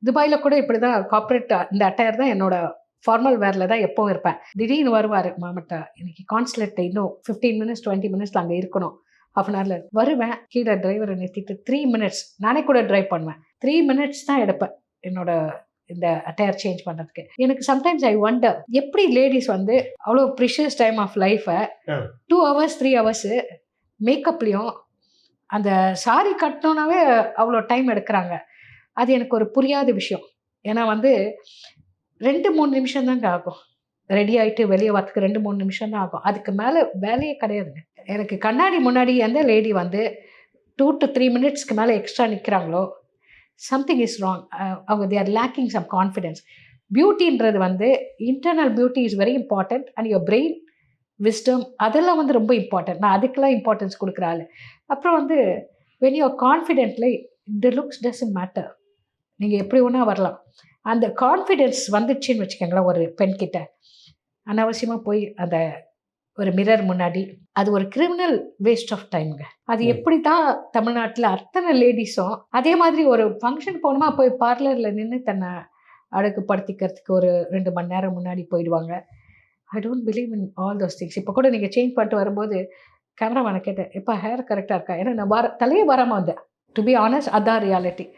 துபாயில கூட இப்படிதான் கார்ப்பரேட் இந்த அட்டையர் தான் என்னோட ஃபார்மல் வேரில் தான் எப்பவும் இருப்பேன். திடீர்னு வருவார் மாமட்டா, இன்னைக்கு கான்சுலேட் இன்னும் 15 மினிட்ஸ் 20 மினிட்ஸ்ல அங்கே இருக்கணும். ஹாஃப் அன் ஹவரில் வருவேன். கீழே டிரைவரை நிறுத்திட்டு 3 மினிட்ஸ் நானே கூட ட்ரைவ் பண்ணுவேன். 3 மினிட்ஸ் தான் எடுப்பேன் என்னோட இந்த அட்டையர் சேஞ்ச் பண்ணுறதுக்கு. எனக்கு சம்டைம்ஸ் ஐ வண்டர் எப்படி லேடிஸ் வந்து அவ்வளோ ப்ரிஷியஸ் டைம் ஆஃப் லைஃபை 2 ஹவர்ஸ் 3 ஹவர்ஸு மேக்கப்லேயும் அந்த சாரி கட்டணுன்னாவே அவ்வளோ டைம் எடுக்கிறாங்க. அது எனக்கு ஒரு புரியாத விஷயம். ஏன்னா வந்து 2-3 நிமிஷம் தாங்க ஆகும். ரெடி ஆகிட்டு வெளியே வரத்துக்கு 2-3 நிமிஷம் தான் ஆகும். அதுக்கு மேலே வேலையே கிடையாதுங்க. எனக்கு கண்ணாடி முன்னாடி எந்த லேடி வந்து 2 to 3 மினிட்ஸ்க்கு மேலே எக்ஸ்ட்ரா நிற்கிறாங்களோ சம்திங் இஸ் ராங். அவங்க they are lacking some confidence. பியூட்டின்றது வந்து internal beauty is very important and your brain wisdom அதெல்லாம் வந்து ரொம்ப இம்பார்ட்டன்ட். நான் அதுக்கெல்லாம் இம்பார்ட்டன்ஸ் கொடுக்குற ஆள். அப்புறம் வந்து when you're confidently the looks doesn't matter. நீங்கள் எப்படி ஒன்றா வரலாம். அந்த கான்ஃபிடென்ஸ் வந்துடுச்சின்னு வச்சுக்கோங்களேன் ஒரு பெண்கிட்ட, அனாவசியமாக போய் அந்த ஒரு மிரர் முன்னாடி அது ஒரு கிரிமினல் வேஸ்ட் ஆஃப் டைம்ங்க. அது எப்படி தான் தமிழ்நாட்டில் அத்தனை லேடிஸும் அதே மாதிரி ஒரு ஃபங்க்ஷன் போகணுமா போய் பார்லரில் நின்று தன்னை அழகுப்படுத்திக்கிறதுக்கு ஒரு 2 மணி நேரம் முன்னாடி போயிடுவாங்க. I don't believe in all those things. இப்போ கூட நீங்கள் சேஞ்ச் பண்ணிட்டு வரும்போது கேமராமேனை கேட்டேன், எப்போ ஹேர் கரெக்டாக இருக்கா? ஏன்னா நான் தலையே வராமல் வந்தேன். டு பி ஆனஸ்ட் அதான் ரியாலிட்டி.